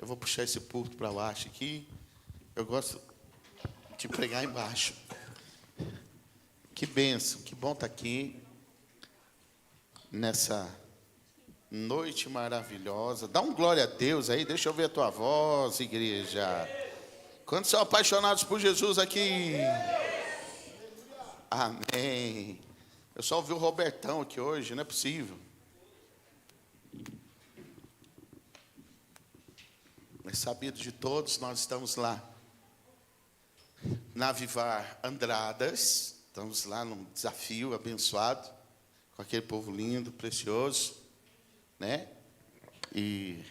vou puxar esse púlpito para baixo aqui. Eu gosto de pregar embaixo. Que bênção, que bom estar aqui nessa noite maravilhosa. Dá um glória a Deus aí, deixa eu ver a tua voz, igreja. Quantos são apaixonados por Jesus aqui? Amém. Eu só ouvi o Robertão aqui hoje, não é possível. É sabido de todos, nós estamos lá na Avivar Andradas. Estamos lá num desafio abençoado, com aquele povo lindo, precioso, né? E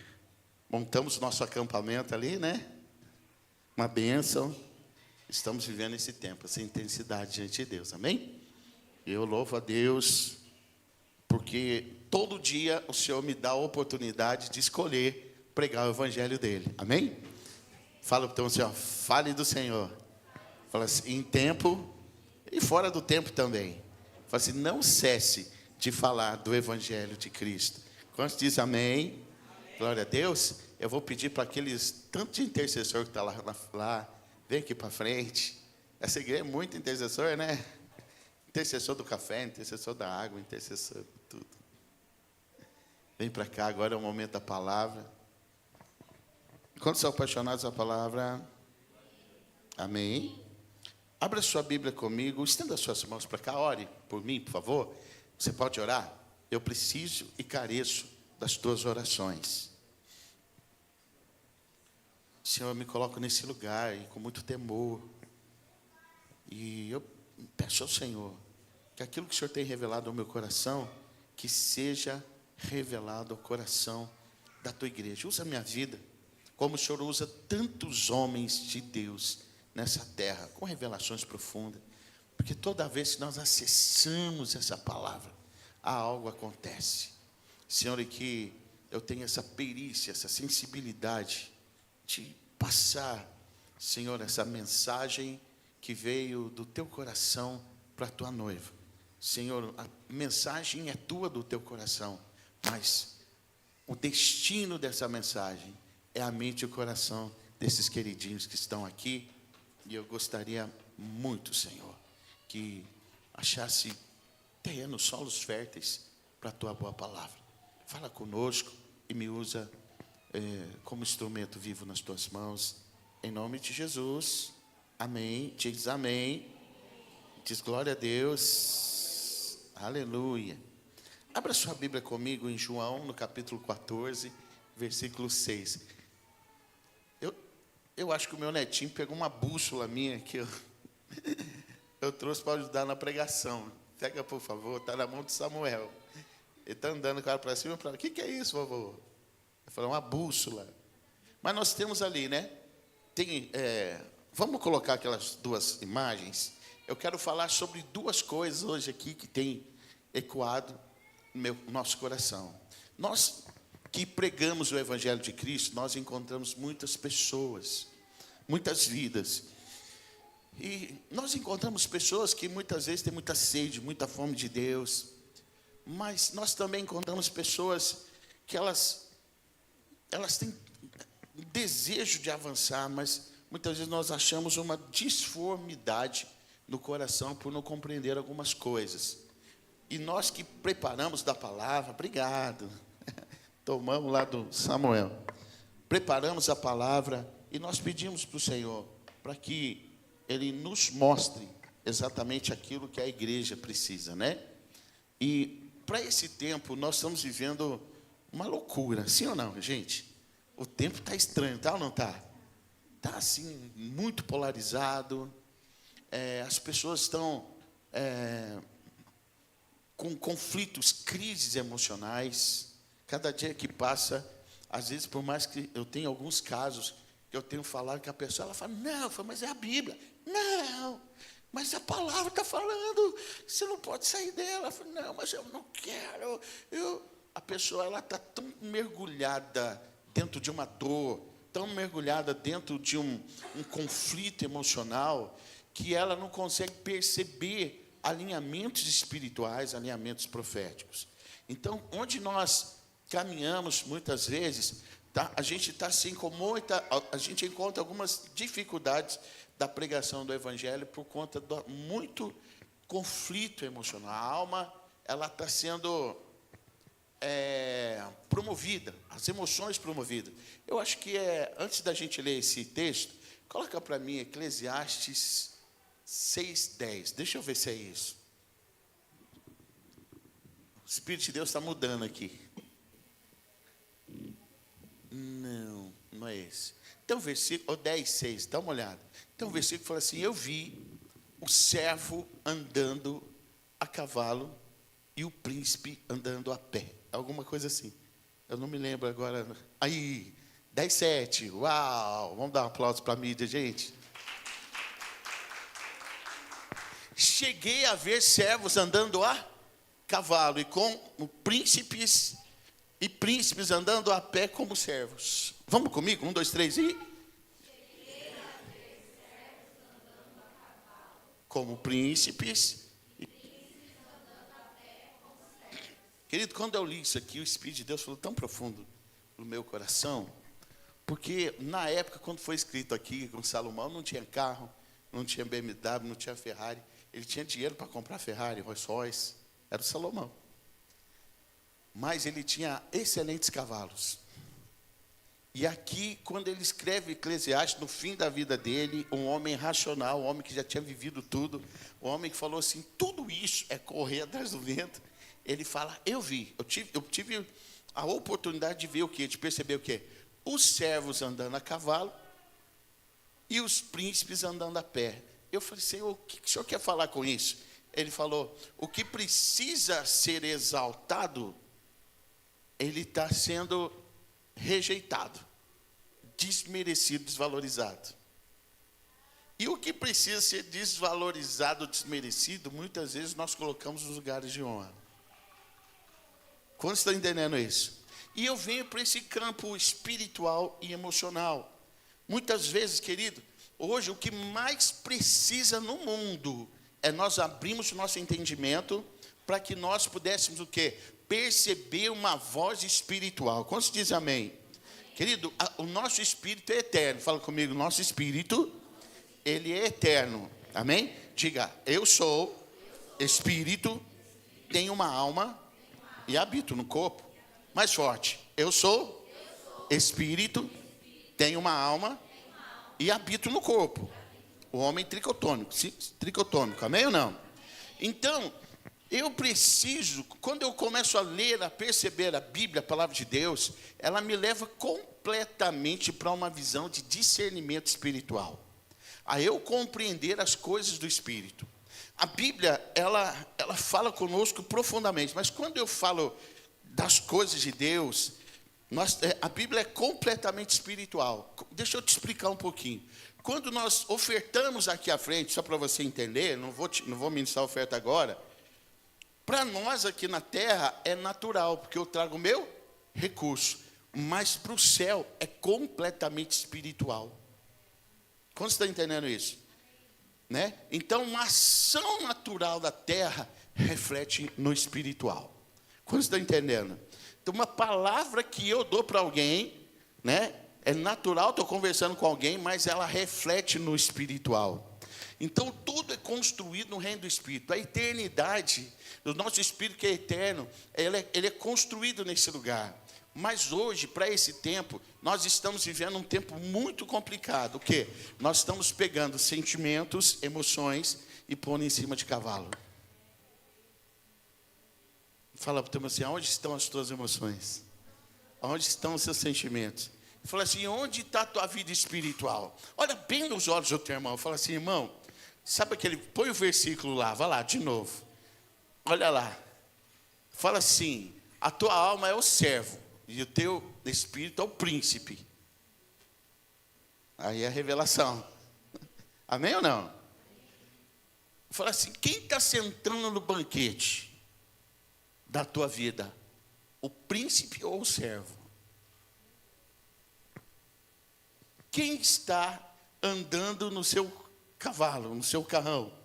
montamos nosso acampamento ali, né? Uma bênção. Estamos vivendo esse tempo, essa intensidade diante de Deus, amém? Eu louvo a Deus, porque todo dia o Senhor me dá a oportunidade de escolher pregar o evangelho dele, amém? Fala então assim, ó, fale do Senhor. Fala assim, em tempo e fora do tempo também. Fala assim, não cesse de falar do evangelho de Cristo. Quantos dizem amém? Amém? Glória a Deus. Eu vou pedir para aqueles, tanto de intercessor que está lá, vem aqui para frente. Essa igreja é muito intercessor, né? Intercessor do café, intercessor da água, intercessor de tudo. Vem para cá, agora é o momento da palavra. Quantos são apaixonados pela palavra? Amém? Abra sua Bíblia comigo, estenda suas mãos para cá, ore por mim, por favor. Você pode orar? Eu preciso e careço das tuas orações. Senhor, eu me coloco nesse lugar e com muito temor. E eu peço ao Senhor que aquilo que o Senhor tem revelado ao meu coração, que seja revelado ao coração da tua igreja. Usa a minha vida, como o Senhor usa tantos homens de Deus nessa terra, com revelações profundas. Porque toda vez que nós acessamos essa palavra, algo acontece. Senhor, e que eu tenha essa perícia, essa sensibilidade de passar, Senhor, essa mensagem que veio do teu coração para a tua noiva. Senhor, a mensagem é tua do teu coração, mas o destino dessa mensagem é a mente e o coração desses queridinhos que estão aqui. E eu gostaria muito, Senhor, que achasse terrenos, solos férteis para a tua boa palavra. Fala conosco e me usa como instrumento vivo nas tuas mãos. Em nome de Jesus. Amém. Diz amém. Diz glória a Deus. Aleluia. Abra sua Bíblia comigo em João, no capítulo 14, versículo 6. Eu acho que o meu netinho pegou uma bússola minha que eu trouxe para ajudar na pregação. Pega, por favor, está na mão de Samuel. Ele está andando com ela para cima e para lá. O que é isso, vovô? Eu falei, uma bússola. Mas nós temos ali, né? Vamos colocar aquelas duas imagens. Eu quero falar sobre duas coisas hoje aqui que tem ecoado no nosso coração. Nós que pregamos o Evangelho de Cristo, nós encontramos muitas pessoas, muitas vidas. E nós encontramos pessoas que muitas vezes têm muita sede, muita fome de Deus. Mas nós também encontramos pessoas que elas têm desejo de avançar, mas muitas vezes nós achamos uma disformidade no coração por não compreender algumas coisas. E nós que preparamos da palavra, obrigado, tomamos lá do Samuel, preparamos a palavra e nós pedimos para o Senhor, para que Ele nos mostre exatamente aquilo que a igreja precisa, né? E para esse tempo nós estamos vivendo uma loucura, sim ou não, gente? O tempo está estranho, tá ou não está? Está assim, muito polarizado, as pessoas estão com conflitos, crises emocionais. Cada dia que passa, às vezes, por mais que eu tenha alguns casos que eu tenho falado que a pessoa, ela fala, não, mas é a Bíblia. Não, mas a palavra está falando, você não pode sair dela. Eu falo, não, mas eu não quero. A pessoa, ela está tão mergulhada dentro de uma dor, tão mergulhada dentro de um conflito emocional, que ela não consegue perceber alinhamentos espirituais, alinhamentos proféticos. Então, onde nós caminhamos, muitas vezes, a gente está assim com muita, a gente encontra algumas dificuldades da pregação do evangelho por conta do muito conflito emocional. A alma, ela está sendo promovida, as emoções promovidas. Eu acho que antes da gente ler esse texto, coloca para mim Eclesiastes 6:10. Deixa eu ver se é isso. O Espírito de Deus está mudando aqui. Não é esse. Então, versículo 10:6, dá uma olhada. Então, o versículo fala assim: eu vi o servo andando a cavalo e o príncipe andando a pé. Alguma coisa assim. Eu não me lembro agora. Aí, 10:7. Uau! Vamos dar um aplauso para a mídia, gente. Cheguei a ver servos andando a cavalo e com príncipes andando a pé como servos. Vamos comigo? 1, 2, 3 e... como príncipes. Querido, quando eu li isso aqui, o Espírito de Deus falou tão profundo no meu coração, porque na época, quando foi escrito aqui com Salomão, não tinha carro, não tinha BMW, não tinha Ferrari. Ele tinha dinheiro para comprar Ferrari, Rolls Royce, era o Salomão. Mas ele tinha excelentes cavalos. E aqui, quando ele escreve Eclesiastes, no fim da vida dele, um homem racional, um homem que já tinha vivido tudo, um homem que falou assim, tudo isso é correr atrás do vento. Ele fala, eu tive a oportunidade de ver o quê? De perceber o quê? Os servos andando a cavalo e os príncipes andando a pé. Eu falei, Senhor, o que o Senhor quer falar com isso? Ele falou, o que precisa ser exaltado, ele está sendo rejeitado, desmerecido, desvalorizado. E o que precisa ser desvalorizado, desmerecido, muitas vezes nós colocamos nos lugares de honra. Quantos estão entendendo isso? E eu venho para esse campo espiritual e emocional. Muitas vezes, querido, hoje o que mais precisa no mundo é nós abrirmos o nosso entendimento para que nós pudéssemos o quê? Perceber uma voz espiritual. Quantos dizem amém? Querido, o nosso espírito é eterno. Fala comigo, nosso espírito, ele é eterno. Amém? Diga, eu sou espírito, tenho uma alma e habito no corpo. Mais forte, eu sou espírito, tenho uma alma e habito no corpo. O homem tricotômico, tricotômico, amém ou não? Então, eu preciso, quando eu começo a ler, a perceber a Bíblia, a palavra de Deus, ela me leva completamente para uma visão de discernimento espiritual. A eu compreender as coisas do Espírito. A Bíblia, ela fala conosco profundamente, mas quando eu falo das coisas de Deus, a Bíblia é completamente espiritual. Deixa eu te explicar um pouquinho. Quando nós ofertamos aqui à frente, só para você entender, não vou ministrar a oferta agora, para nós aqui na terra é natural, porque eu trago o meu recurso, mas para o céu é completamente espiritual. Como você está entendendo isso? Né? Então, uma ação natural da terra reflete no espiritual. Como você está entendendo? Então, uma palavra que eu dou para alguém, né, é natural, estou conversando com alguém, mas ela reflete no espiritual. Então, tudo é construído no reino do Espírito. A eternidade, o nosso Espírito que é eterno, ele é construído nesse lugar. Mas hoje, para esse tempo, nós estamos vivendo um tempo muito complicado. O quê? Nós estamos pegando sentimentos, emoções e pondo em cima de cavalo. Fala para o teu irmão assim, aonde estão as tuas emoções? Aonde estão os seus sentimentos? Fala assim, onde está a tua vida espiritual? Olha bem nos olhos do teu irmão. Fala assim, irmão, sabe aquele... Põe o versículo lá, vai lá, de novo. Olha lá. Fala assim, a tua alma é o servo. E o teu espírito é o príncipe. Aí é a revelação. Amém ou não? Fala assim, quem está sentando no banquete da tua vida? O príncipe ou o servo? Quem está andando no seu cavalo, no seu carrão?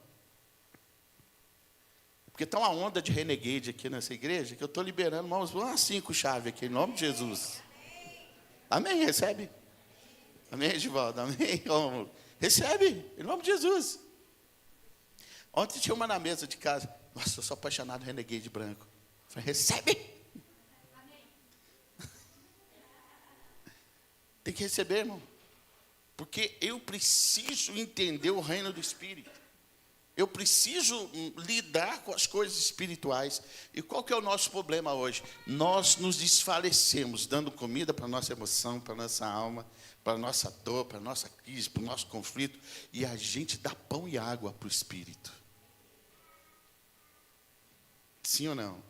Porque está uma onda de renegade aqui nessa igreja, que eu estou liberando umas 5 chaves aqui, em nome de Jesus. Amém, recebe? Amém, Edivaldo? Amém, Rômulo? Recebe, em nome de Jesus. Ontem tinha uma na mesa de casa. Nossa, eu sou apaixonado, Renegade branco. Eu falei, recebe. Amém. Tem que receber, irmão. Porque eu preciso entender o reino do Espírito. Eu preciso lidar com as coisas espirituais. E qual que é o nosso problema hoje? Nós nos desfalecemos, dando comida para a nossa emoção, para a nossa alma, para a nossa dor, para a nossa crise, para o nosso conflito. E a gente dá pão e água para o Espírito. Sim ou não?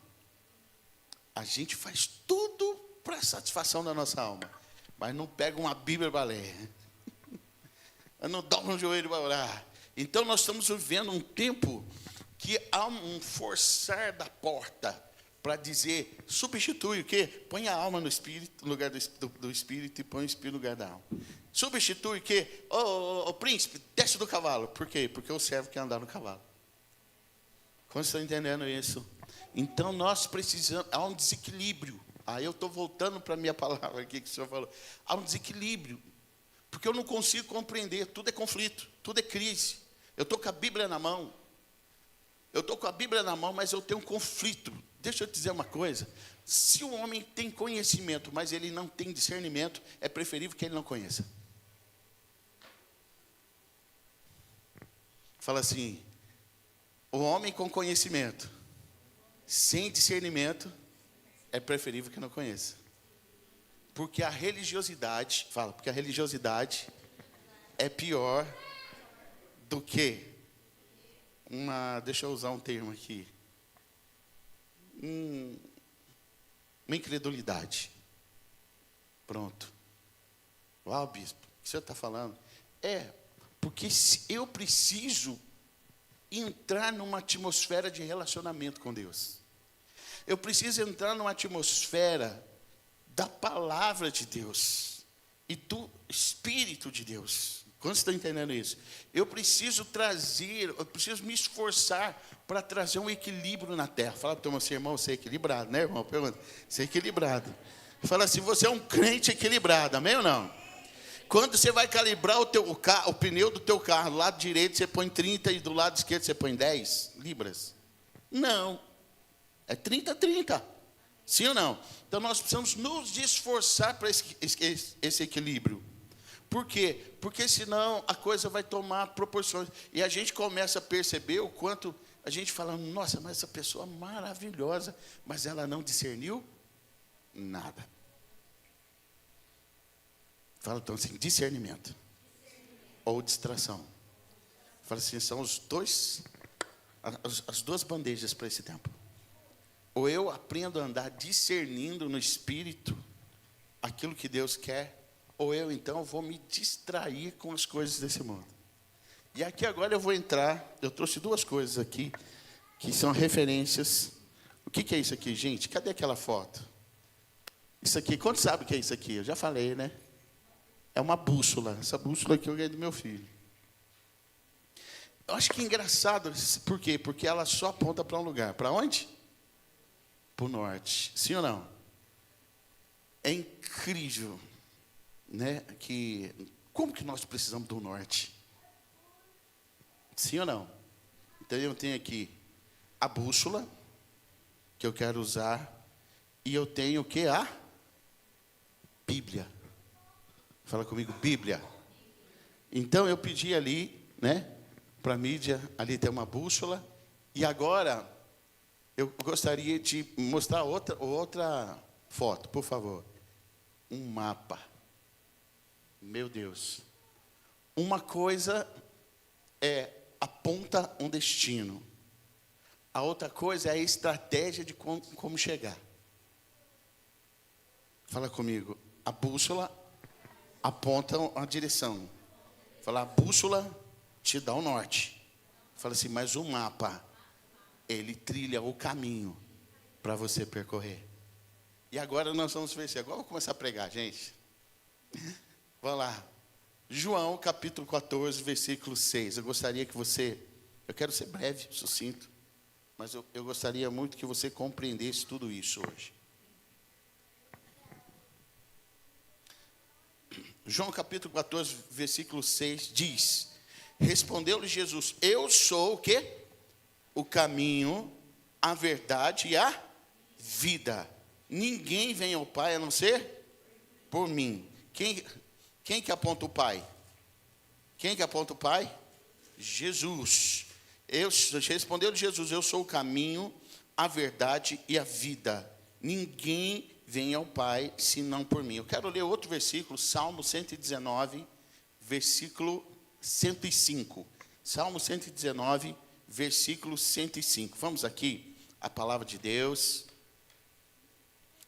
A gente faz tudo para a satisfação da nossa alma. Mas não pega uma Bíblia para ler. Não dobra um joelho para orar. Então, nós estamos vivendo um tempo que há um forçar da porta para dizer, substitui o quê? Põe a alma no espírito, no lugar do espírito, e põe o espírito no lugar da alma. Substitui o quê? Ô, príncipe, desce do cavalo. Por quê? Porque o servo quer andar no cavalo. Como vocês estão entendendo isso? Então, nós precisamos, há um desequilíbrio. Aí eu estou voltando para a minha palavra aqui que o senhor falou. Há um desequilíbrio. Porque eu não consigo compreender, tudo é conflito, tudo é crise. Eu estou com a Bíblia na mão. Mas eu tenho um conflito. Deixa eu te dizer uma coisa. Se o homem tem conhecimento, mas ele não tem discernimento, é preferível que ele não conheça. Fala assim, o homem com conhecimento, sem discernimento, é preferível que não conheça. Porque a religiosidade é pior do que deixa eu usar um termo aqui, uma incredulidade. Pronto. Uau, bispo, o que você está falando? Porque eu preciso entrar numa atmosfera de relacionamento com Deus. Eu preciso entrar numa atmosfera da palavra de Deus e do Espírito de Deus. Quando você está entendendo isso? Eu preciso me esforçar para trazer um equilíbrio na terra. Fala para o teu irmão, você é equilibrado, né, irmão? Pergunta, você é equilibrado. Fala assim, você é um crente equilibrado, amém ou não? Quando você vai calibrar o pneu do teu carro, do lado direito você põe 30 e do lado esquerdo você põe 10 libras? Não. É 30. Sim ou não? Então nós precisamos nos esforçar para esse equilíbrio. Por quê? Porque senão a coisa vai tomar proporções. E a gente começa a perceber o quanto a gente fala, nossa, mas essa pessoa é maravilhosa, mas ela não discerniu nada. Fala então assim, discernimento. Ou distração. Fala assim, são as duas bandejas para esse tempo. Ou eu aprendo a andar discernindo no Espírito aquilo que Deus quer, ou eu então vou me distrair com as coisas desse mundo. E aqui agora eu trouxe duas coisas aqui, que são referências. O que é isso aqui, gente? Cadê aquela foto? Isso aqui, quantos sabem o que é isso aqui? Eu já falei, né? É uma bússola. Essa bússola aqui eu ganhei do meu filho. Eu acho que é engraçado, por quê? Porque ela só aponta para um lugar. Para onde? Para o norte. Sim ou não? É incrível, né? Como que nós precisamos do norte? Sim ou não? Então eu tenho aqui a bússola, que eu quero usar, e eu tenho o que? A Bíblia. Fala comigo, Bíblia. Então eu pedi ali, né? Para a mídia, ali tem uma bússola. E agora, eu gostaria de mostrar outra foto, por favor. Um mapa. Meu Deus. Uma coisa aponta um destino. A outra coisa é a estratégia de como chegar. Fala comigo. A bússola aponta a direção. Fala, a bússola te dá o norte. Fala assim, mas o mapa, ele trilha o caminho para você percorrer. E agora nós vamos ver isso. Agora eu vou começar a pregar, gente. Vamos lá. João, capítulo 14, versículo 6. Eu quero ser breve, sucinto, mas eu gostaria muito que você compreendesse tudo isso hoje. João capítulo 14, versículo 6 diz: respondeu-lhe Jesus: eu sou o quê? O caminho, a verdade e a vida. Ninguém vem ao Pai a não ser por mim. Quem que aponta o Pai? Quem que aponta o Pai? Jesus. Respondeu-lhe Jesus: eu sou o caminho, a verdade e a vida. Ninguém vem ao Pai senão por mim. Eu quero ler outro versículo, Salmo 119, versículo 105. Salmo 119, versículo 105. Vamos aqui, a palavra de Deus.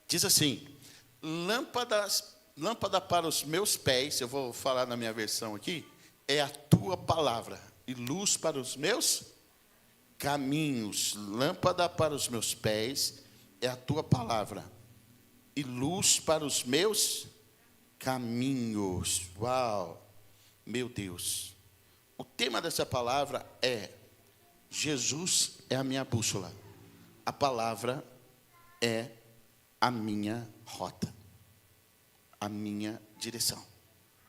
Diz assim: lâmpada para os meus pés, eu vou falar na minha versão aqui, é a tua palavra, e luz para os meus caminhos. Lâmpada para os meus pés é a tua palavra, e luz para os meus caminhos. Uau, meu Deus. O tema dessa palavra é: Jesus é a minha bússola. A palavra é a minha rota, a minha direção,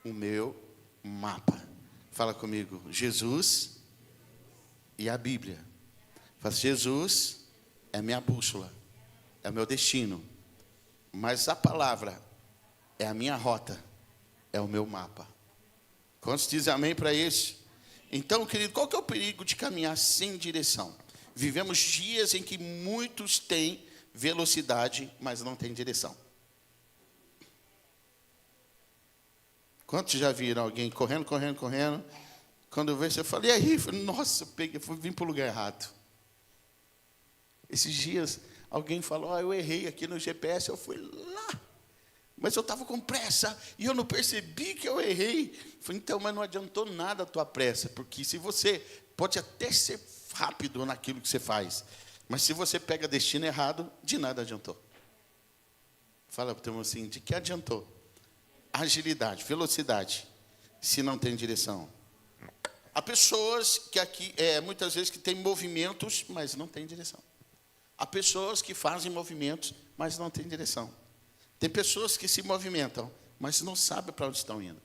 o meu mapa. Fala comigo: Jesus e a Bíblia. Fala: Jesus é minha bússola, é o meu destino. Mas a palavra é a minha rota, é o meu mapa. Quantos dizem amém para isso? Então, querido, qual que é o perigo de caminhar sem direção? Vivemos dias em que muitos têm velocidade, mas não têm direção. Quantos já viram alguém correndo? Quando eu vejo, você fala: e aí? Nossa, vim para o lugar errado. Esses dias, alguém falou: eu errei aqui no GPS, eu fui lá. Mas eu estava com pressa e eu não percebi que eu errei. Falei: então, mas não adiantou nada a tua pressa, porque se você pode até ser rápido naquilo que você faz, mas se você pega destino errado, de nada adiantou. Fala para o teu irmão assim: de que adiantou? Agilidade, velocidade, se não tem direção. Há pessoas que aqui, muitas vezes, que têm movimentos, mas não têm direção. Há pessoas que fazem movimentos, mas não têm direção. Tem pessoas que se movimentam, mas não sabem para onde estão indo.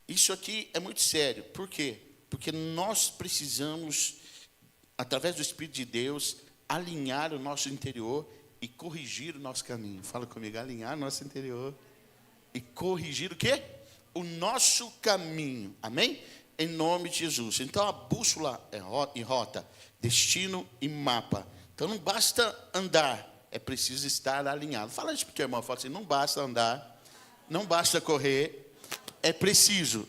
Isso aqui é muito sério. Por quê? Porque nós precisamos, através do Espírito de Deus, alinhar o nosso interior e corrigir o nosso caminho. Fala comigo: alinhar o nosso interior e corrigir o quê? O nosso caminho. Amém? Em nome de Jesus. Então a bússola é rota, destino e mapa. Então não basta andar, é preciso estar alinhado. Fala isso para o teu irmão. Fala assim: não basta andar, não basta correr, é preciso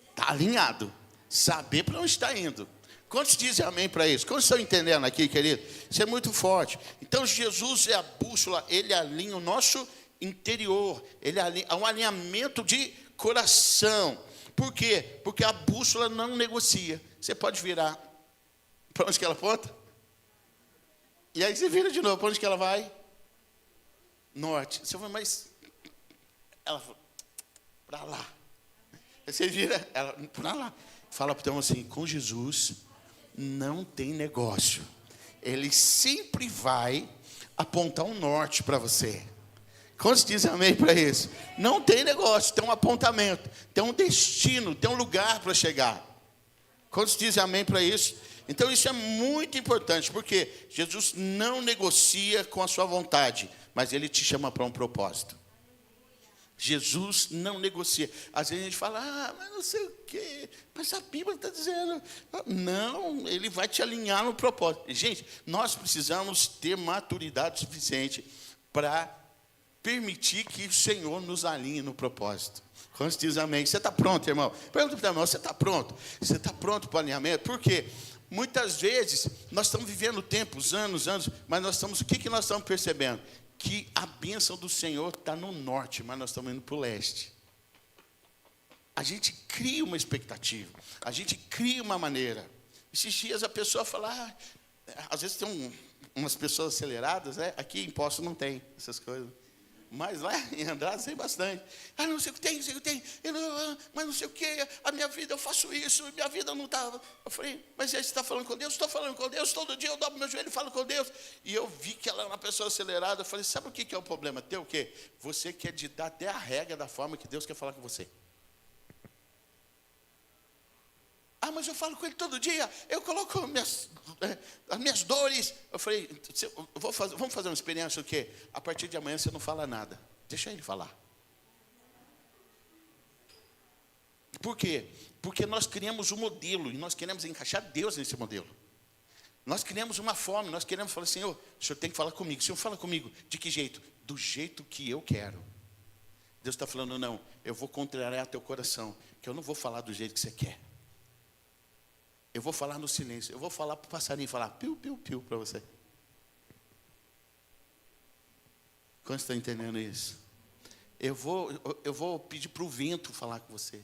estar alinhado, saber para onde está indo. Quantos dizem amém para isso? Quantos estão entendendo aqui, querido? Isso é muito forte. Então Jesus é a bússola, ele alinha o nosso interior, há um alinhamento de coração. Por quê? Porque a bússola não negocia. Você pode virar para onde que ela aponta? E aí você vira de novo. Para onde que ela vai? Norte. Você fala: mas ela fala: para lá. Aí você vira ela para lá. Fala para o teu irmão assim: com Jesus não tem negócio. Ele sempre vai apontar um norte para você. Quantos dizem amém para isso? Não tem negócio, tem um apontamento, tem um destino, tem um lugar para chegar. Quantos dizem amém para isso? Então isso é muito importante, porque Jesus não negocia com a sua vontade, mas ele te chama para um propósito. Jesus não negocia. Às vezes a gente fala: mas não sei o quê, mas a Bíblia está dizendo. Não, ele vai te alinhar no propósito. Gente, nós precisamos ter maturidade suficiente para permitir que o Senhor nos alinhe no propósito. Quando diz amém? Você está pronto, irmão? Pergunta para o irmão: você está pronto? Você está pronto para o alinhamento? Por quê? Muitas vezes nós estamos vivendo tempos, anos, mas o que nós estamos percebendo? Que a bênção do Senhor está no norte, mas nós estamos indo para o leste. A gente cria uma expectativa, a gente cria uma maneira. Esses dias a pessoa fala: às vezes tem umas pessoas aceleradas, né? Aqui em Poço não tem essas coisas. Mas lá em Andradas tem bastante. Não sei o que tem, não sei o que tem. Mas não sei o que, a minha vida, eu faço isso, minha vida não está. Eu falei, mas aí você está falando com Deus? Estou falando com Deus, todo dia eu dobro meu joelho e falo com Deus. E eu vi que ela era uma pessoa acelerada. Eu falei, sabe o que é o problema teu? O quê? Você quer ditar até a regra da forma que Deus quer falar com você. Mas eu falo com ele todo dia, eu coloco as minhas dores. Eu falei, vamos fazer uma experiência o quê? A partir de amanhã você não fala nada. Deixa ele falar. Por quê? Porque nós criamos um modelo e nós queremos encaixar Deus nesse modelo. Nós criamos uma forma, nós queremos falar, Senhor, o Senhor tem que falar comigo. O Senhor fala comigo, de que jeito? Do jeito que eu quero. Deus está falando, não, eu vou contrariar teu coração, que eu não vou falar do jeito que você quer. Eu vou falar no silêncio. Eu vou falar para o passarinho, falar piu, piu, piu para você. Quando você está entendendo isso? Eu vou pedir para o vento falar com você.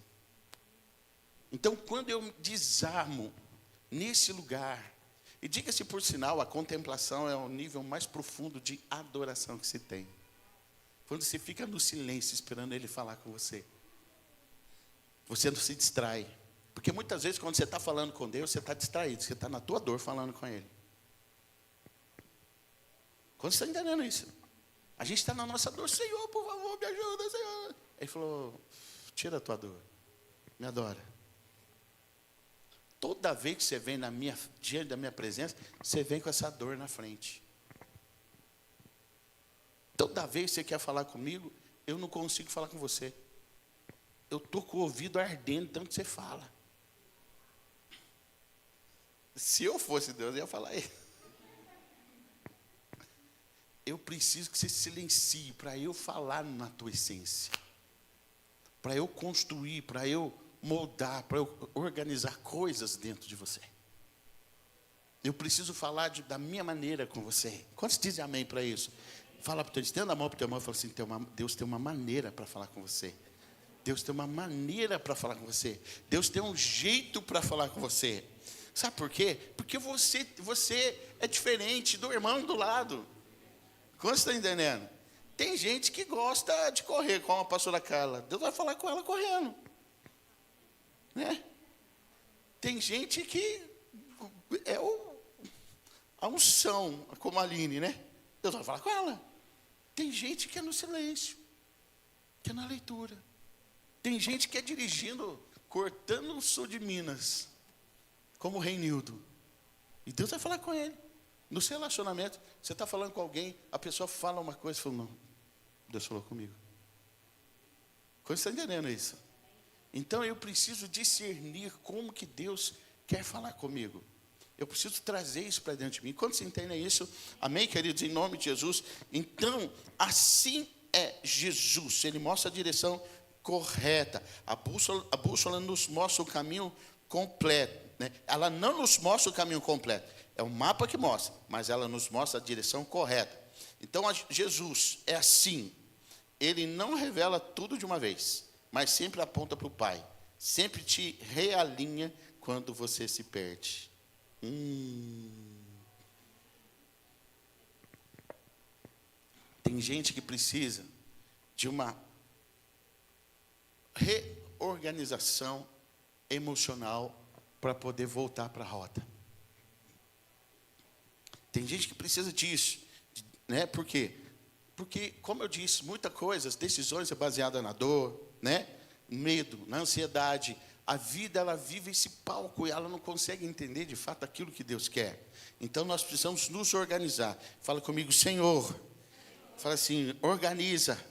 Então, quando eu desarmo nesse lugar, e diga-se por sinal, a contemplação é o nível mais profundo de adoração que se tem. Quando você fica no silêncio esperando ele falar com você, você não se distrai. Porque muitas vezes quando você está falando com Deus, você está distraído, você está na tua dor falando com Ele. Quando você está entendendo isso? A gente está na nossa dor, Senhor, por favor, me ajuda, Senhor. Ele falou, tira a tua dor, me adora. Toda vez que você vem diante da minha presença, você vem com essa dor na frente. Toda vez que você quer falar comigo, eu não consigo falar com você. Eu estou com o ouvido ardendo, tanto que você fala. Se eu fosse Deus, eu ia falar isso. Eu preciso que você silencie para eu falar na tua essência. Para eu construir, para eu moldar, para eu organizar coisas dentro de você. Eu preciso falar da minha maneira com você. Quantos dizem amém para isso? Fala para o teu, estenda a mão para o teu irmão e fala assim, Deus tem uma maneira para falar com você. Deus tem uma maneira para falar com você. Deus tem um jeito para falar com você. Sabe por quê? Porque você é diferente do irmão do lado. Como você está entendendo? Tem gente que gosta de correr, como a pastora Carla. Deus vai falar com ela correndo. Né? Tem gente que é a unção, como a Aline, né? Deus vai falar com ela. Tem gente que é no silêncio, que é na leitura. Tem gente que é dirigindo, cortando o sul de Minas, como o Reinildo. E Deus vai falar com ele. No seu relacionamento, você está falando com alguém, a pessoa fala uma coisa e fala, não, Deus falou comigo. Como você está entendendo isso? Então eu preciso discernir como que Deus quer falar comigo. Eu preciso trazer isso para dentro de mim. Quando você entende isso, amém, queridos, em nome de Jesus. Então, assim é Jesus. Ele mostra a direção correta. A bússola nos mostra o caminho completo. Né? Ela não nos mostra o caminho completo. É o mapa que mostra, mas ela nos mostra a direção correta. Então, Jesus é assim. Ele não revela tudo de uma vez, mas sempre aponta para o Pai. Sempre te realinha quando você se perde. Tem gente que precisa de uma reorganização emocional para poder voltar para a rota. Tem gente que precisa disso, né? Por quê? Porque, como eu disse, muitas coisas, decisões é baseada na dor, né? Medo, na ansiedade. A vida, ela vive esse palco e ela não consegue entender de fato aquilo que Deus quer. Então, nós precisamos nos organizar. Fala comigo, Senhor. Fala assim, organiza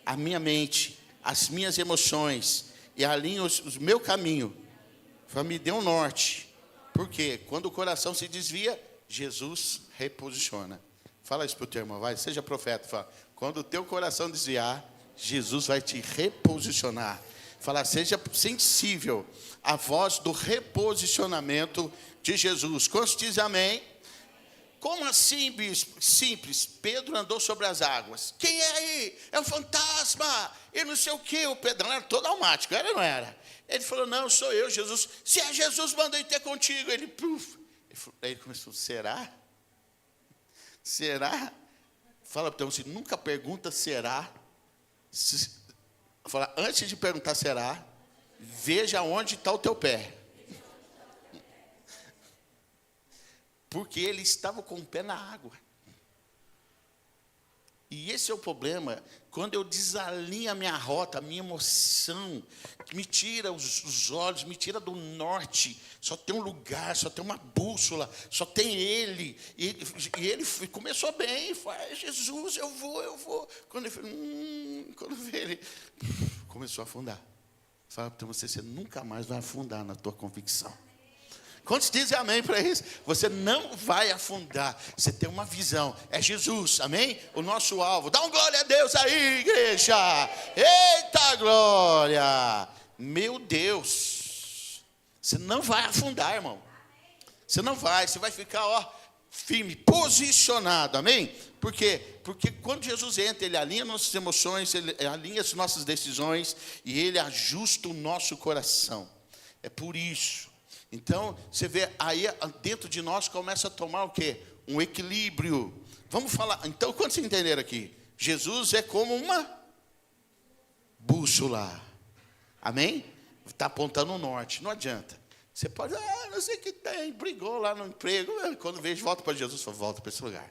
a minha mente, as minhas emoções e alinha o meu caminho. Fala, me dê um norte. Por quê? Quando o coração se desvia, Jesus reposiciona. Fala isso para o teu irmão, vai, seja profeta. Fala, quando o teu coração desviar, Jesus vai te reposicionar. Fala, seja sensível à voz do reposicionamento de Jesus. Quantos dizem amém? Como assim, bispo? Simples, Pedro andou sobre as águas. Quem é aí? É um fantasma. E não sei o quê. O Pedro era todo almático, era ou não era? Ele falou, não, sou eu, Jesus. Se é Jesus, manda eu ter contigo. Aí ele começou, será? Será? Fala para o teu, nunca pergunta será. Fala, antes de perguntar será, veja onde está o teu pé. Porque ele estava com o pé na água. E esse é o problema, quando eu desalinho a minha rota, a minha emoção, me tira os olhos, me tira do norte, só tem um lugar, só tem uma bússola, só tem ele. E ele começou bem, falou, Jesus, eu vou. Quando ele começou a afundar. Fala para você nunca mais vai afundar na tua convicção. Quantos dizem amém para isso? Você não vai afundar. Você tem uma visão. É Jesus, amém? O nosso alvo. Dá um glória a Deus aí, igreja. Eita glória. Meu Deus. Você não vai afundar, irmão. Você não vai. Você vai ficar, firme, posicionado, amém? Por quê? Porque quando Jesus entra, ele alinha nossas emoções, ele alinha as nossas decisões e ele ajusta o nosso coração. É por isso. Então, você vê, aí dentro de nós começa a tomar o quê? Um equilíbrio. Vamos falar, então, quando vocês entenderam aqui? Jesus é como uma bússola. Amém? Está apontando o norte, não adianta. Você pode, não sei o que tem, brigou lá no emprego. Quando vejo, volta para Jesus, volta para esse lugar.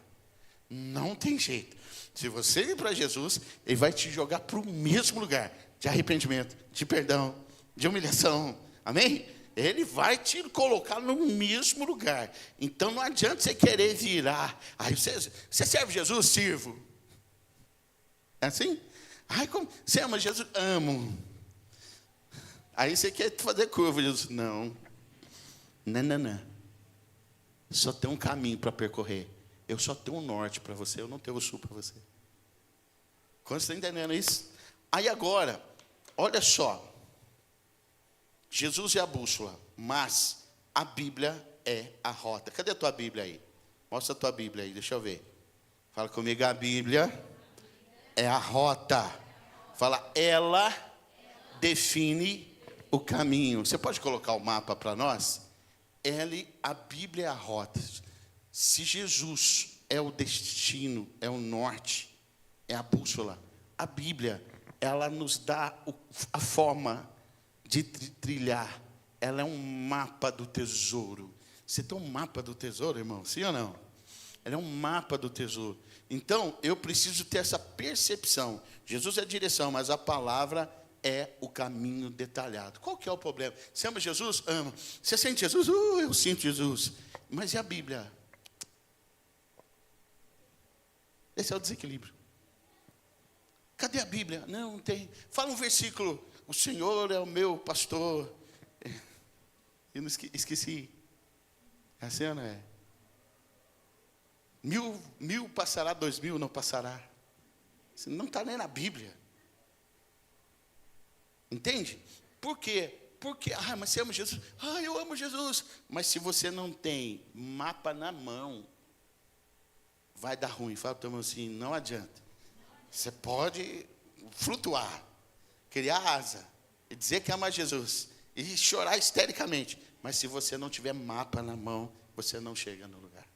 Não tem jeito. Se você ir para Jesus, ele vai te jogar para o mesmo lugar. De arrependimento, de perdão, de humilhação. Amém? Ele vai te colocar no mesmo lugar. Então não adianta você querer virar. Aí você serve Jesus? Sirvo. É assim? Ai, como? Você ama Jesus? Amo. Aí você quer fazer curva, Jesus? Não. Não. Só tem um caminho para percorrer. Eu só tenho um norte para você, eu não tenho o sul para você. Quando você está entendendo isso? Aí agora, olha só. Jesus é a bússola, mas a Bíblia é a rota. Cadê a tua Bíblia aí? Mostra a tua Bíblia aí, deixa eu ver. Fala comigo, a Bíblia é a rota. Fala, ela define o caminho. Você pode colocar o mapa para nós? A Bíblia é a rota. Se Jesus é o destino, é o norte, é a bússola, a Bíblia, ela nos dá a forma de trilhar. Ela é um mapa do tesouro. Você tem um mapa do tesouro, irmão? Sim ou não? Ela é um mapa do tesouro. Então, eu preciso ter essa percepção. Jesus é a direção, mas a palavra é o caminho detalhado. Qual que é o problema? Você ama Jesus? Amo. Você sente Jesus? Eu sinto Jesus. Mas e a Bíblia? Esse é o desequilíbrio. Cadê a Bíblia? Não tem. Fala um versículo. O Senhor é o meu pastor. Eu não esqueci. É assim ou não é? 1000 passará, 2000 não passará. Isso não está nem na Bíblia. Entende? Por quê? Porque, mas você ama Jesus? Eu amo Jesus. Mas se você não tem mapa na mão, vai dar ruim. Fala para o assim, não adianta. Você pode flutuar, criar asa, e dizer que ama Jesus, e chorar histericamente. Mas se você não tiver mapa na mão, você não chega no lugar.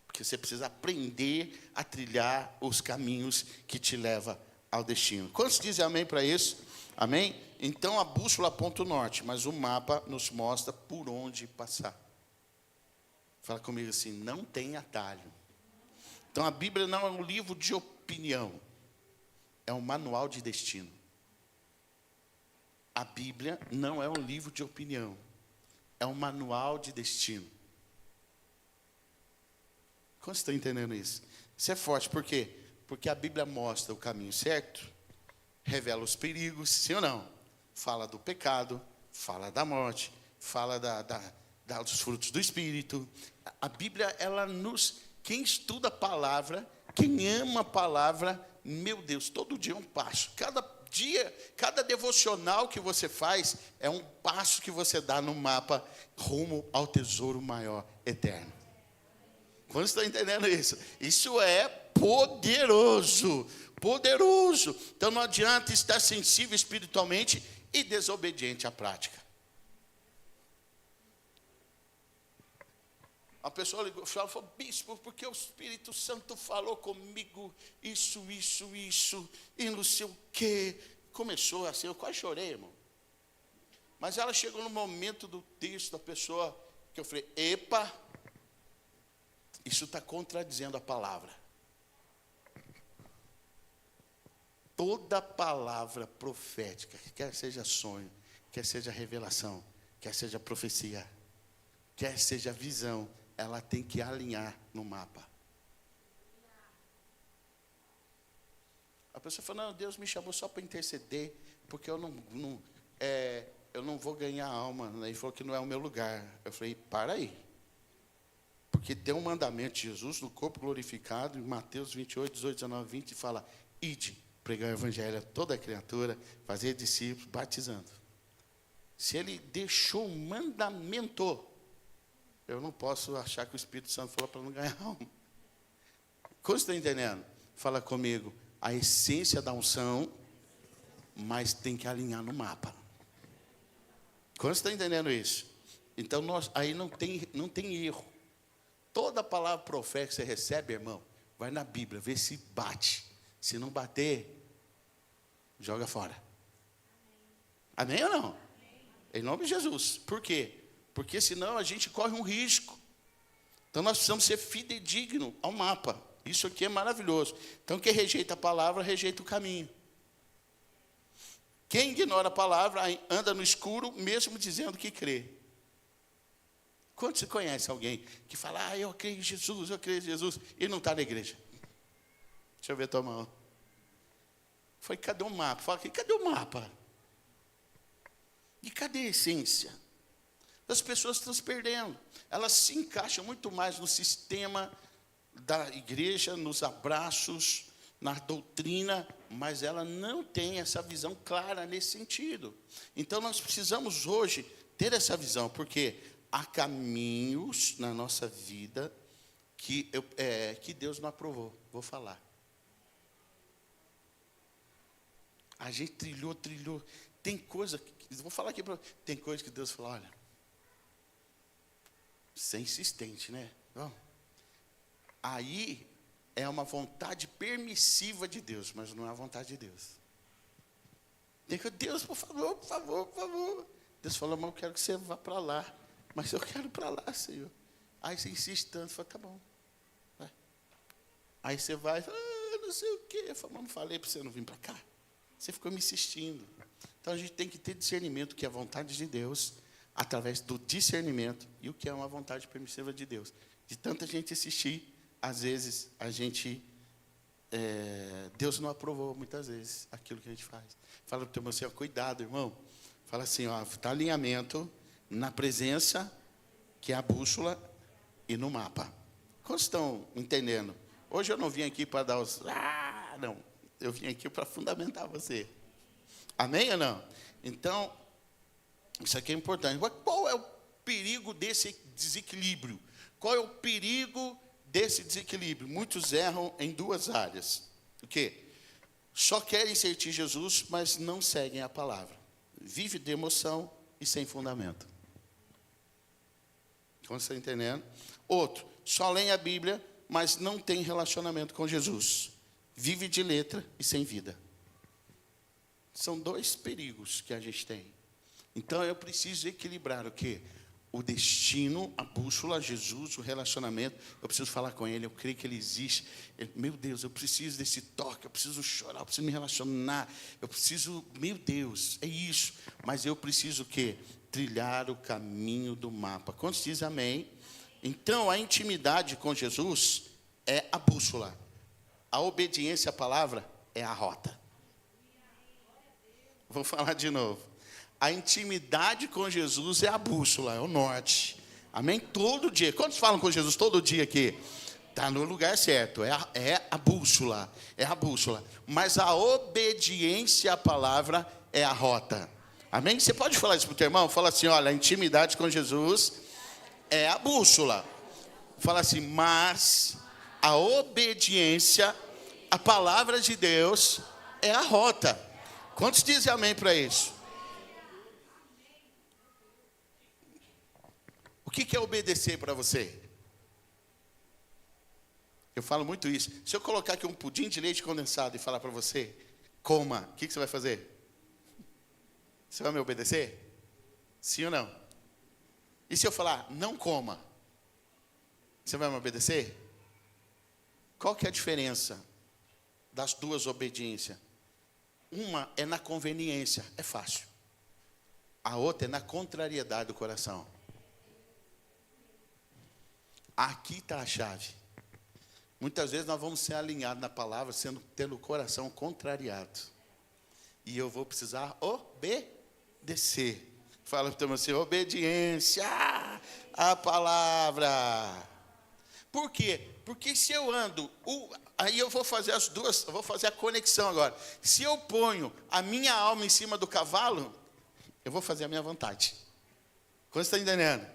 Porque você precisa aprender a trilhar os caminhos que te levam ao destino. Quantos dizem amém para isso? Amém? Então a bússola aponta o norte, mas o mapa nos mostra por onde passar. Fala comigo assim, não tem atalho. Então a Bíblia não é um livro de opinião, é um manual de destino. A Bíblia não é um livro de opinião, é um manual de destino. Como você está entendendo isso? Isso é forte, por quê? Porque a Bíblia mostra o caminho certo, revela os perigos, sim ou não? Fala do pecado, fala da morte, fala dos frutos do Espírito. A Bíblia, quem estuda a palavra, quem ama a palavra, meu Deus, todo dia é um passo. Cada devocional que você faz é um passo que você dá no mapa rumo ao tesouro maior, eterno. Quando você está entendendo isso? Isso é poderoso, poderoso. Então não adianta estar sensível espiritualmente e desobediente à prática. A pessoa ligou, falou, bispo, porque o Espírito Santo falou comigo isso, e não sei o quê. Começou assim, eu quase chorei, irmão. Mas ela chegou no momento do texto da pessoa, que eu falei, epa, isso está contradizendo a palavra. Toda palavra profética, quer seja sonho, quer seja revelação, quer seja profecia, quer seja visão, ela tem que alinhar no mapa. A pessoa fala, não, Deus me chamou só para interceder, porque eu não vou ganhar alma. Ele falou que não é o meu lugar. Eu falei, para aí. Porque tem um mandamento de Jesus no corpo glorificado, em Mateus 28, 18, 19, 20, fala, ide, pregar o evangelho a toda criatura, fazer discípulos, batizando. Se ele deixou um mandamento, eu não posso achar que o Espírito Santo falou para não ganhar alma. Como você está entendendo? Fala comigo, a essência da unção, mas tem que alinhar no mapa. Como você está entendendo isso? Então, aí não tem erro. Toda palavra profética que você recebe, irmão, vai na Bíblia, vê se bate. Se não bater, joga fora. Amém ou não? Em nome de Jesus. Por quê? Porque senão a gente corre um risco. Então nós precisamos ser fidedignos ao mapa. Isso aqui é maravilhoso. Então quem rejeita a palavra, rejeita o caminho. Quem ignora a palavra, anda no escuro, mesmo dizendo que crê. Quando você conhece alguém que fala, eu creio em Jesus, e não está na igreja? Deixa eu ver a tua mão. Foi, cadê o mapa? Fala aqui, cadê o mapa? E cadê a essência? As pessoas estão se perdendo. Elas se encaixam muito mais no sistema da igreja, nos abraços, na doutrina, mas ela não tem essa visão clara nesse sentido. Então, nós precisamos hoje ter essa visão, porque há caminhos na nossa vida que Deus não aprovou. Vou falar. A gente trilhou. Tem coisa, vou falar aqui, tem coisa que Deus falou, olha, ser insistente, né? Bom, aí é uma vontade permissiva de Deus, mas não é a vontade de Deus. Tem que, Deus, por favor. Deus falou, mas eu quero que você vá para lá. Mas eu quero para lá, Senhor. Aí você insiste tanto, fala, tá bom. Vai. Aí você vai, não sei o quê. Eu falo, mas não falei para você não vir para cá. Você ficou me insistindo. Então a gente tem que ter discernimento, que é a vontade de Deus, através do discernimento, e o que é uma vontade permissiva de Deus. De tanta gente insistir, às vezes Deus não aprovou muitas vezes aquilo que a gente faz. Fala para o teu irmão assim, cuidado, irmão. Fala assim, está alinhamento na presença, que é a bússola, e no mapa. Como estão entendendo? Hoje eu não vim aqui para dar os... não. Eu vim aqui para fundamentar você. Amém ou não? Então, isso aqui é importante. Qual é o perigo desse desequilíbrio? Qual é o perigo desse desequilíbrio? Muitos erram em duas áreas. O quê? Só querem sentir Jesus, mas não seguem a palavra. Vive de emoção e sem fundamento. Como você está entendendo? Outro, só leem a Bíblia, mas não tem relacionamento com Jesus. Vive de letra e sem vida. São dois perigos que a gente tem. Então eu preciso equilibrar o quê? O destino, a bússola, Jesus, o relacionamento. Eu preciso falar com Ele, eu creio que Ele existe. Meu Deus, eu preciso desse toque, eu preciso chorar, eu preciso me relacionar. Eu preciso, meu Deus, é isso. Mas eu preciso o quê? Trilhar o caminho do mapa. Quantos dizem amém? Então a intimidade com Jesus é a bússola. A obediência à palavra é a rota. Vou falar de novo. A intimidade com Jesus é a bússola, é o norte. Amém? Todo dia. Quantos falam com Jesus todo dia aqui? Está no lugar certo. É a bússola. É a bússola. Mas a obediência à palavra é a rota. Amém? Você pode falar isso para o teu irmão? Fala assim, olha, a intimidade com Jesus é a bússola. Fala assim, mas a obediência à palavra de Deus é a rota. Quantos dizem amém para isso? O que é obedecer para você? Eu falo muito isso. Se eu colocar aqui um pudim de leite condensado e falar para você, coma, o que você vai fazer? Você vai me obedecer? Sim ou não? E se eu falar, não coma, você vai me obedecer? Qual que é a diferença das duas obediências? Uma é na conveniência, é fácil. A outra é na contrariedade do coração. Aqui está a chave. Muitas vezes nós vamos ser alinhados na palavra, tendo o coração contrariado. E eu vou precisar obedecer. Fala para você, obediência à palavra. Por quê? Porque se eu ando, aí eu vou fazer as duas, eu vou fazer a conexão agora. Se eu ponho a minha alma em cima do cavalo, eu vou fazer a minha vontade. Quando você está entendendo?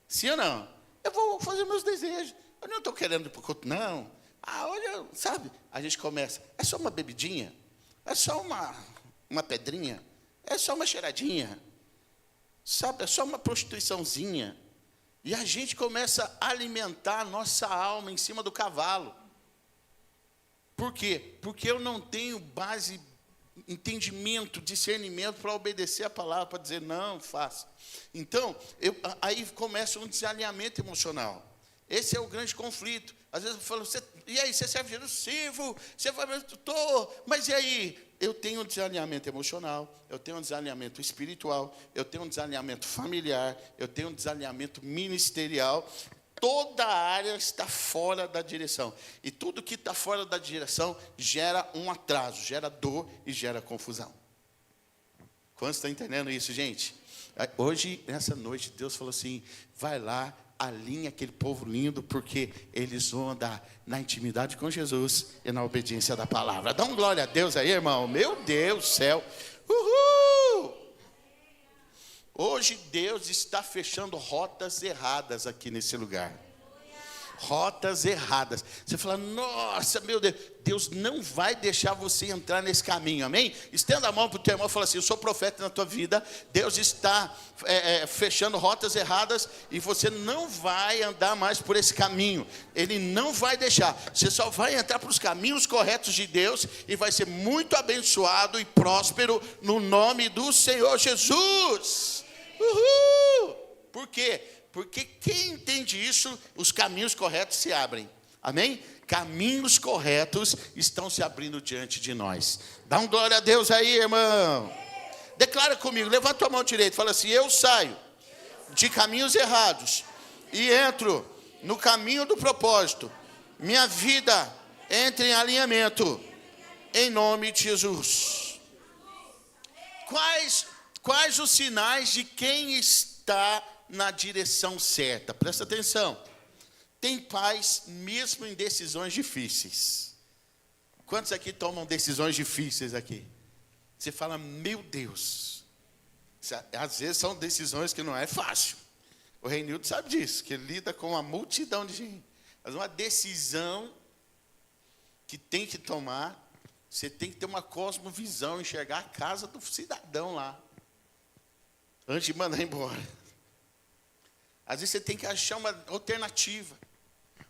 Sim ou não? Eu vou fazer meus desejos. Eu não estou querendo ir para o culto, não. Olha, sabe? A gente começa, é só uma bebidinha, é só uma pedrinha, é só uma cheiradinha, sabe? É só uma prostituiçãozinha. E a gente começa a alimentar a nossa alma em cima do cavalo. Por quê? Porque eu não tenho base, entendimento, discernimento para obedecer a palavra, para dizer não, faça. Então, aí começa um desalinhamento emocional. Esse é o grande conflito. Às vezes eu falo, e aí, você serve Jesus? Sirvo, você vai, mas e aí? Eu tenho um desalinhamento emocional, eu tenho um desalinhamento espiritual, eu tenho um desalinhamento familiar, eu tenho um desalinhamento ministerial. Toda a área está fora da direção. E tudo que está fora da direção gera um atraso, gera dor e gera confusão. Quantos estão entendendo isso, gente? Hoje, nessa noite, Deus falou assim, vai lá, alinha aquele povo lindo, porque eles vão andar na intimidade com Jesus e na obediência da palavra. Dá um glória a Deus aí, irmão. Meu Deus do céu. Uhul! Hoje Deus está fechando rotas erradas aqui nesse lugar. Rotas erradas. Você fala, nossa, meu Deus, Deus não vai deixar você entrar nesse caminho, amém? Estenda a mão para o teu irmão e fala assim, eu sou profeta na tua vida, Deus está fechando rotas erradas e você não vai andar mais por esse caminho. Ele não vai deixar, você só vai entrar para os caminhos corretos de Deus e vai ser muito abençoado e próspero no nome do Senhor Jesus. Uhul! Por quê? Porque quem entende isso, os caminhos corretos se abrem. Amém? Caminhos corretos estão se abrindo diante de nós. Dá um glória a Deus aí, irmão. Declara comigo, levanta a mão direita, fala assim, eu saio de caminhos errados e entro no caminho do propósito. Minha vida entra em alinhamento, em nome de Jesus. Quais os sinais de quem está na direção certa? Presta atenção. Tem paz mesmo em decisões difíceis. Quantos aqui tomam decisões difíceis aqui? Você fala, meu Deus. Às vezes são decisões que não é fácil. O Reinildo sabe disso, que ele lida com uma multidão de gente. Mas uma decisão que tem que tomar, você tem que ter uma cosmovisão, enxergar a casa do cidadão lá, antes de mandar embora. Às vezes você tem que achar uma alternativa.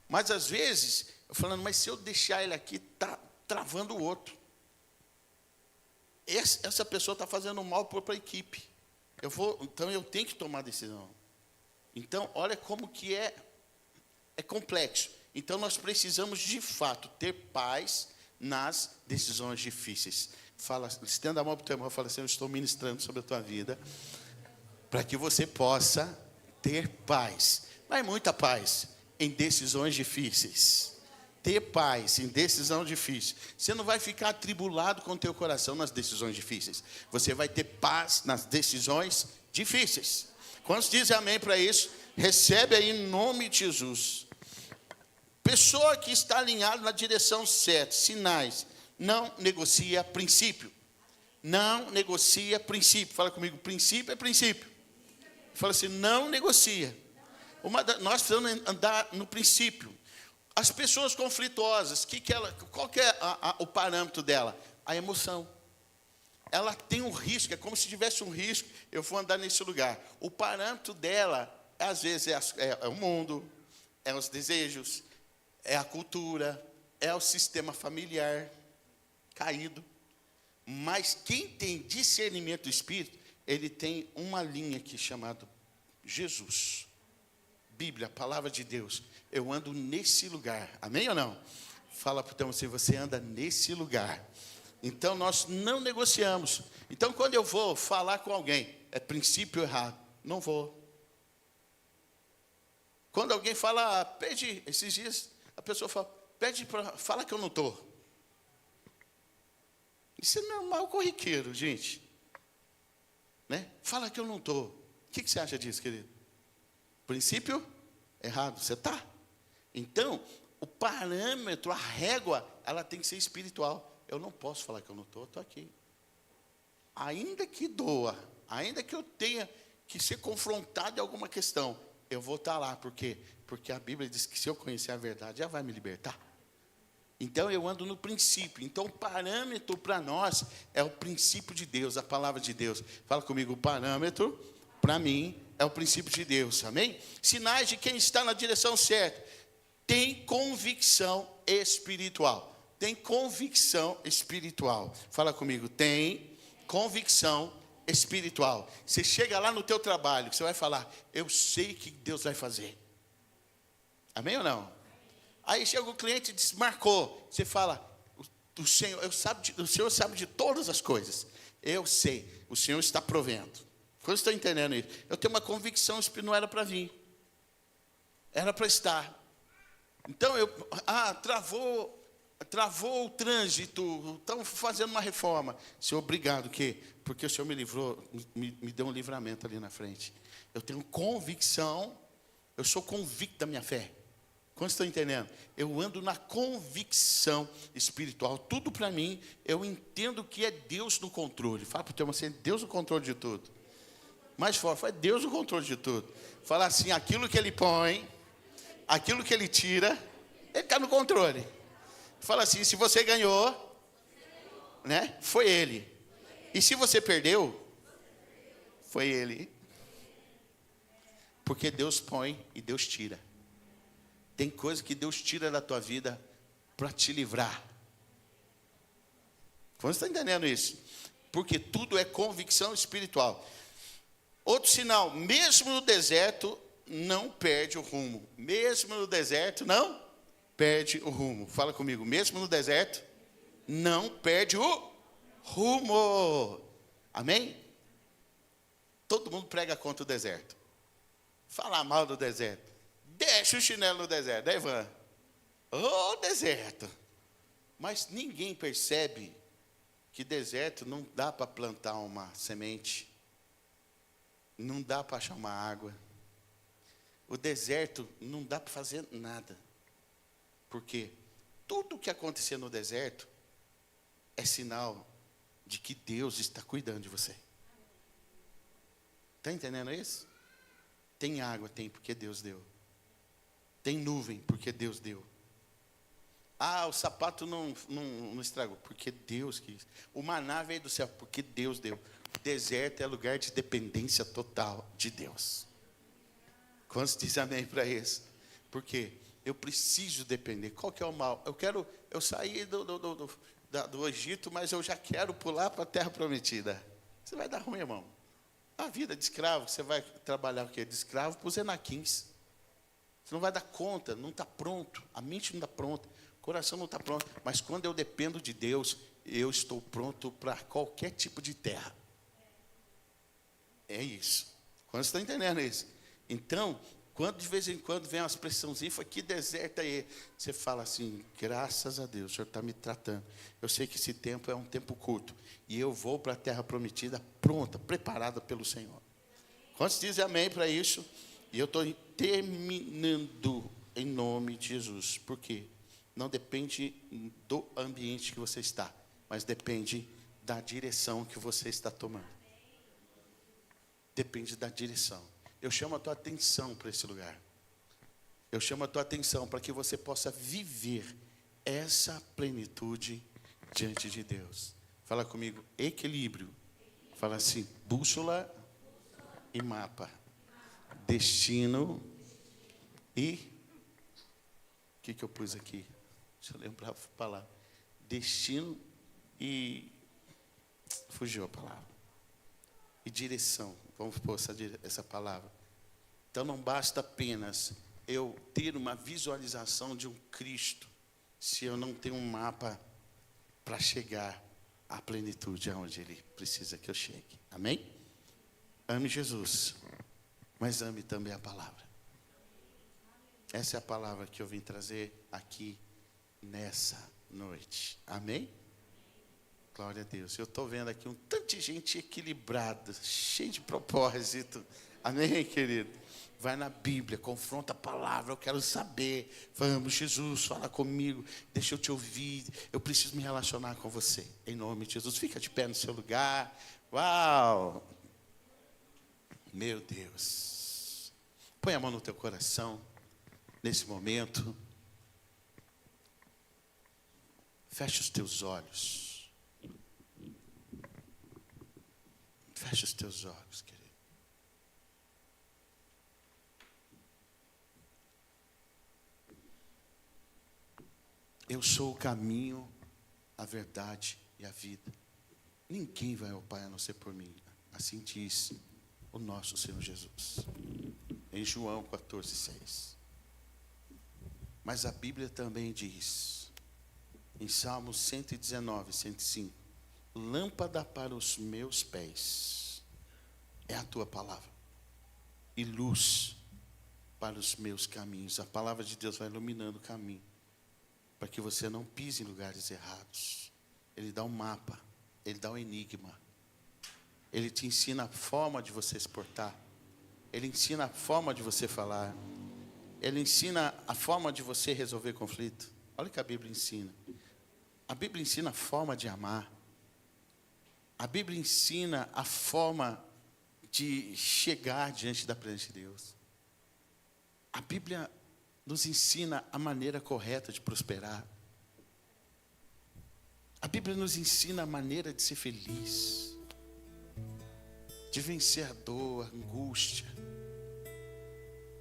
Mas às vezes, eu falando, mas se eu deixar ele aqui, está travando o outro. Essa pessoa está fazendo mal para a equipe. Então eu tenho que tomar decisão. Então, olha como que é complexo. Então nós precisamos, de fato, ter paz nas decisões difíceis. Estenda a mão para o teu irmão e fala assim, eu estou ministrando sobre a tua vida, para que você possa ter paz, mas muita paz em decisões difíceis. Ter paz em decisão difícil. Você não vai ficar atribulado com o teu coração nas decisões difíceis. Você vai ter paz nas decisões difíceis. Quantos dizem amém para isso? Recebe aí em nome de Jesus. Pessoa que está alinhada na direção certa, sinais, não negocia princípio. Não negocia princípio. Fala comigo, princípio é princípio. Fala assim, não negocia. Nós precisamos andar no princípio. As pessoas conflituosas, qual que é o parâmetro dela? A emoção. Ela tem um risco, é como se tivesse um risco, eu vou andar nesse lugar. O parâmetro dela, às vezes, é o mundo, é os desejos, é a cultura, é o sistema familiar caído. Mas quem tem discernimento do Espírito, ele tem uma linha aqui chamada Jesus. Bíblia, a palavra de Deus. Eu ando nesse lugar. Amém ou não? Fala para o teu, você anda nesse lugar. Então nós não negociamos. Então quando eu vou falar com alguém, é princípio errado. Não vou. Quando alguém fala, pede, esses dias, a pessoa fala, pede para, fala que eu não estou. Isso é normal, corriqueiro, gente. Né? Fala que eu não estou. O que você acha disso, querido? Princípio errado, você está? Então, o parâmetro, a régua, ela tem que ser espiritual. Eu não posso falar que eu não estou aqui. Ainda que doa, ainda que eu tenha que ser confrontado em alguma questão, eu vou estar lá. Por quê? Porque a Bíblia diz que se eu conhecer a verdade, já vai me libertar. Então, eu ando no princípio. Então, o parâmetro para nós é o princípio de Deus, a palavra de Deus. Fala comigo, o parâmetro, para mim, é o princípio de Deus. Amém? Sinais de quem está na direção certa. Tem convicção espiritual. Tem convicção espiritual. Fala comigo, tem convicção espiritual. Você chega lá no teu trabalho, você vai falar, eu sei que Deus vai fazer. Amém ou não? Aí chega o cliente e desmarcou. Você fala, o Senhor sabe de todas as coisas. Eu sei, o Senhor está provendo. Quando estão entendendo isso? Eu tenho uma convicção, não era para vir. Era para estar. Então, travou o trânsito, estão fazendo uma reforma. Senhor, obrigado, porque o Senhor me livrou, me deu um livramento ali na frente. Eu tenho convicção, eu sou convicto da minha fé. Quando estão entendendo? Eu ando na convicção espiritual. Tudo para mim, eu entendo que é Deus no controle. Fala para o teu irmão assim, é Deus no controle de tudo. Mais forte, é Deus no controle de tudo. Fala assim, aquilo que Ele põe, aquilo que Ele tira, Ele está no controle. Fala assim, se você ganhou, né, foi Ele. E se você perdeu, foi Ele. Porque Deus põe e Deus tira. Tem coisa que Deus tira da tua vida para te livrar. Você está entendendo isso? Porque tudo é convicção espiritual. Outro sinal, mesmo no deserto, não perde o rumo. Mesmo no deserto, não perde o rumo. Fala comigo, mesmo no deserto, não perde o rumo. Amém? Todo mundo prega contra o deserto. Fala mal do deserto. Deixa o chinelo no deserto, né, Ivan? Ô, deserto. Mas ninguém percebe que deserto não dá para plantar uma semente. Não dá para achar uma água. O deserto não dá para fazer nada. Porque tudo que acontecer no deserto é sinal de que Deus está cuidando de você. Está entendendo isso? Tem água, tem, porque Deus deu. Tem nuvem, porque Deus deu. Ah, o sapato não estragou, porque Deus quis. O maná veio do céu, porque Deus deu. O deserto é lugar de dependência total de Deus. Quantos dizem amém para isso? Porque eu preciso depender. Qual que é o mal? Eu saí do Egito, mas eu já quero pular para a terra prometida. Você vai dar ruim, irmão. A vida de escravo, você vai trabalhar o quê? De escravo para os enaquins. Você não vai dar conta, não está pronto. A mente não está pronta, o coração não está pronto. Mas quando eu dependo de Deus, eu estou pronto para qualquer tipo de terra. É isso. Quando você está entendendo isso? Então, quando de vez em quando vem umas pressãozinhas, que deserto é? Você fala assim, graças a Deus, o Senhor está me tratando. Eu sei que esse tempo é um tempo curto. E eu vou para a terra prometida, pronta, preparada pelo Senhor. Quantos dizem amém para isso? E eu estou terminando em nome de Jesus. Por quê? Não depende do ambiente que você está, mas depende da direção que você está tomando. Depende da direção. Eu chamo a tua atenção para esse lugar. Eu chamo a tua atenção para que você possa viver essa plenitude diante de Deus. Fala comigo, equilíbrio. Fala assim, bússola e mapa. Destino e... que eu pus aqui? Deixa eu lembrar a palavra. Destino e... fugiu a palavra. E direção. Vamos pôr essa palavra. Então não basta apenas eu ter uma visualização de um Cristo, se eu não tenho um mapa para chegar à plenitude aonde Ele precisa que eu chegue. Amém? Ame Jesus, mas ame também a palavra. Essa é a palavra que eu vim trazer aqui nessa noite. Amém? Glória a Deus. Eu estou vendo aqui um tanto de gente equilibrada, cheia de propósito. Amém, querido? Vai na Bíblia, confronta a palavra. Eu quero saber. Vamos, Jesus, fala comigo. Deixa eu te ouvir. Eu preciso me relacionar com você. Em nome de Jesus. Fica de pé no seu lugar. Uau! Meu Deus. Põe a mão no teu coração. Nesse momento. Feche os teus olhos. Feche os teus olhos, querido. Eu sou o caminho, a verdade e a vida. Ninguém vai ao Pai a não ser por mim. Assim diz o nosso Senhor Jesus. Em João 14:6. Mas a Bíblia também diz, em Salmos 119, 105. Lâmpada para os meus pés é a tua palavra, e luz para os meus caminhos. A palavra de Deus vai iluminando o caminho, para que você não pise em lugares errados. Ele dá um mapa, Ele dá um enigma. Ele te ensina a forma de você se portar. Ele ensina a forma de você falar. Ele ensina a forma de você resolver conflito. Olha o que a Bíblia ensina. A Bíblia ensina a forma de amar. A Bíblia ensina a forma de chegar diante da presença de Deus. A Bíblia nos ensina a maneira correta de prosperar. A Bíblia nos ensina a maneira de ser feliz, de vencer a dor, a angústia.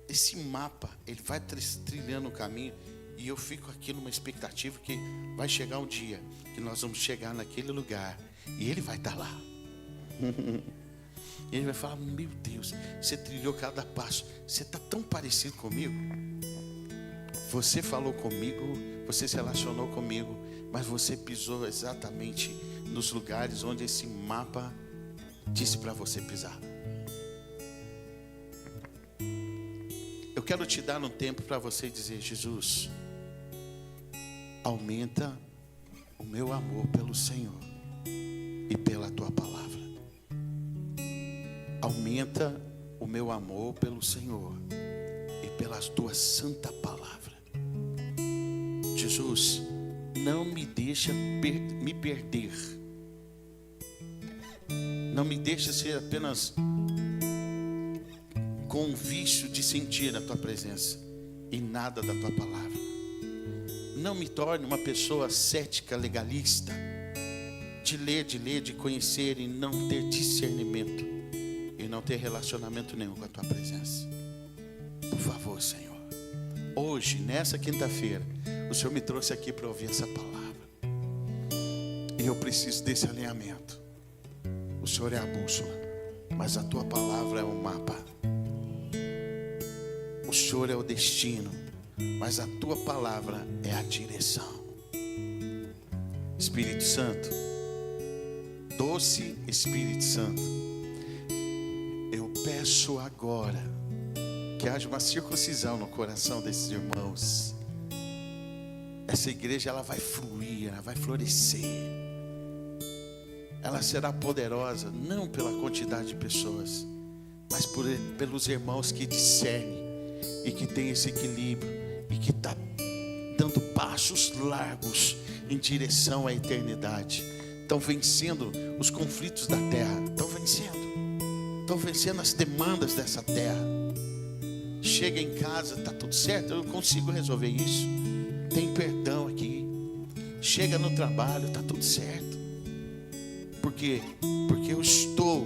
Esse mapa, ele vai trilhando o caminho, e eu fico aqui numa expectativa que vai chegar um dia que nós vamos chegar naquele lugar e Ele vai estar lá. E Ele vai falar: meu Deus, você trilhou cada passo, você está tão parecido comigo. Você falou comigo, você se relacionou comigo, mas você pisou exatamente nos lugares onde esse mapa disse para você pisar. Eu quero te dar um tempo para você dizer: Jesus, aumenta o meu amor pelo Senhor e pela Tua palavra. Aumenta o meu amor pelo Senhor e pela Tua santa palavra. Jesus, não me deixa me perder. Não me deixa ser apenas com um vício de sentir a Tua presença e nada da Tua palavra. Não me torne uma pessoa cética, legalista, de ler, de conhecer e não ter discernimento, e não ter relacionamento nenhum com a Tua presença. Por favor, Senhor, hoje, nessa quinta-feira, o Senhor me trouxe aqui para ouvir essa palavra, e eu preciso desse alinhamento. O Senhor é a bússola, mas a Tua palavra é o mapa. O Senhor é o destino, mas a Tua palavra é a direção. Espírito Santo, doce Espírito Santo, eu peço agora que haja uma circuncisão no coração desses irmãos. Essa igreja, ela vai fluir, ela vai florescer. Ela será poderosa, não pela quantidade de pessoas, mas pelos irmãos que discernem e que tem esse equilíbrio e que está dando passos largos em direção à eternidade. Estão vencendo os conflitos da terra, estão vencendo as demandas dessa terra. Chega em casa, está tudo certo, eu consigo resolver isso, tem perdão aqui. Chega no trabalho, está tudo certo. Por quê? Porque eu estou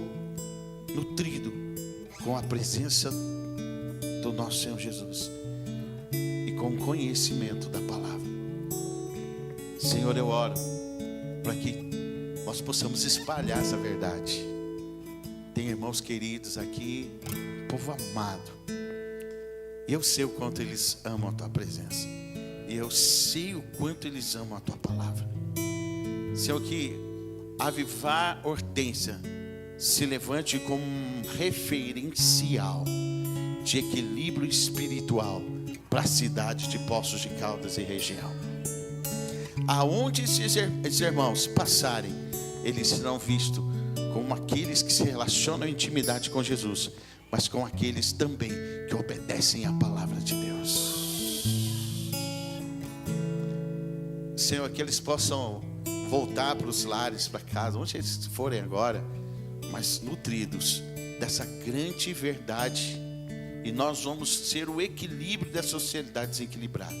nutrido com a presença do nosso Senhor Jesus e com conhecimento da palavra. Senhor, eu oro para que nós possamos espalhar essa verdade. Tem irmãos queridos aqui, povo amado, e eu sei o quanto eles amam a tua presença, e eu sei o quanto eles amam a tua palavra. Senhor, que Avivar Hortência se levante como um referencial de equilíbrio espiritual para a cidade de Poços de Caldas e região. Aonde esses irmãos passarem, eles serão vistos como aqueles que se relacionam em intimidade com Jesus, mas com aqueles também que obedecem à palavra de Deus. Senhor, que eles possam voltar para os lares, para casa, onde eles forem agora, mas nutridos dessa grande verdade. E nós vamos ser o equilíbrio da sociedade desequilibrada.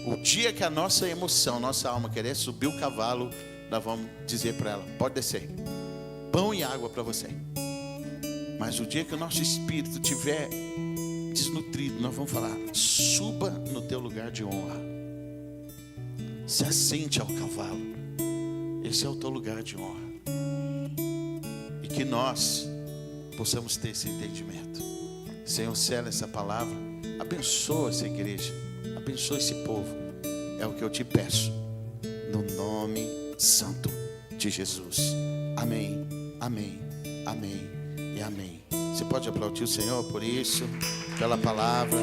O dia que a nossa emoção, nossa alma querer subir o cavalo, nós vamos dizer para ela: pode descer, pão e água para você. Mas o dia que o nosso espírito estiver desnutrido, nós vamos falar: suba no teu lugar de honra, se assente ao cavalo, esse é o teu lugar de honra. E que nós possamos ter esse entendimento. Senhor, sela essa palavra, abençoa essa igreja, abençoa esse povo. É o que eu te peço, no nome santo de Jesus. Amém, amém, amém e amém. Você pode aplaudir o Senhor por isso, pela palavra.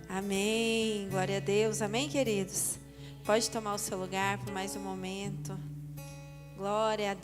Amém, glória a Deus. Amém, queridos? Pode tomar o seu lugar por mais um momento. Glória a Deus.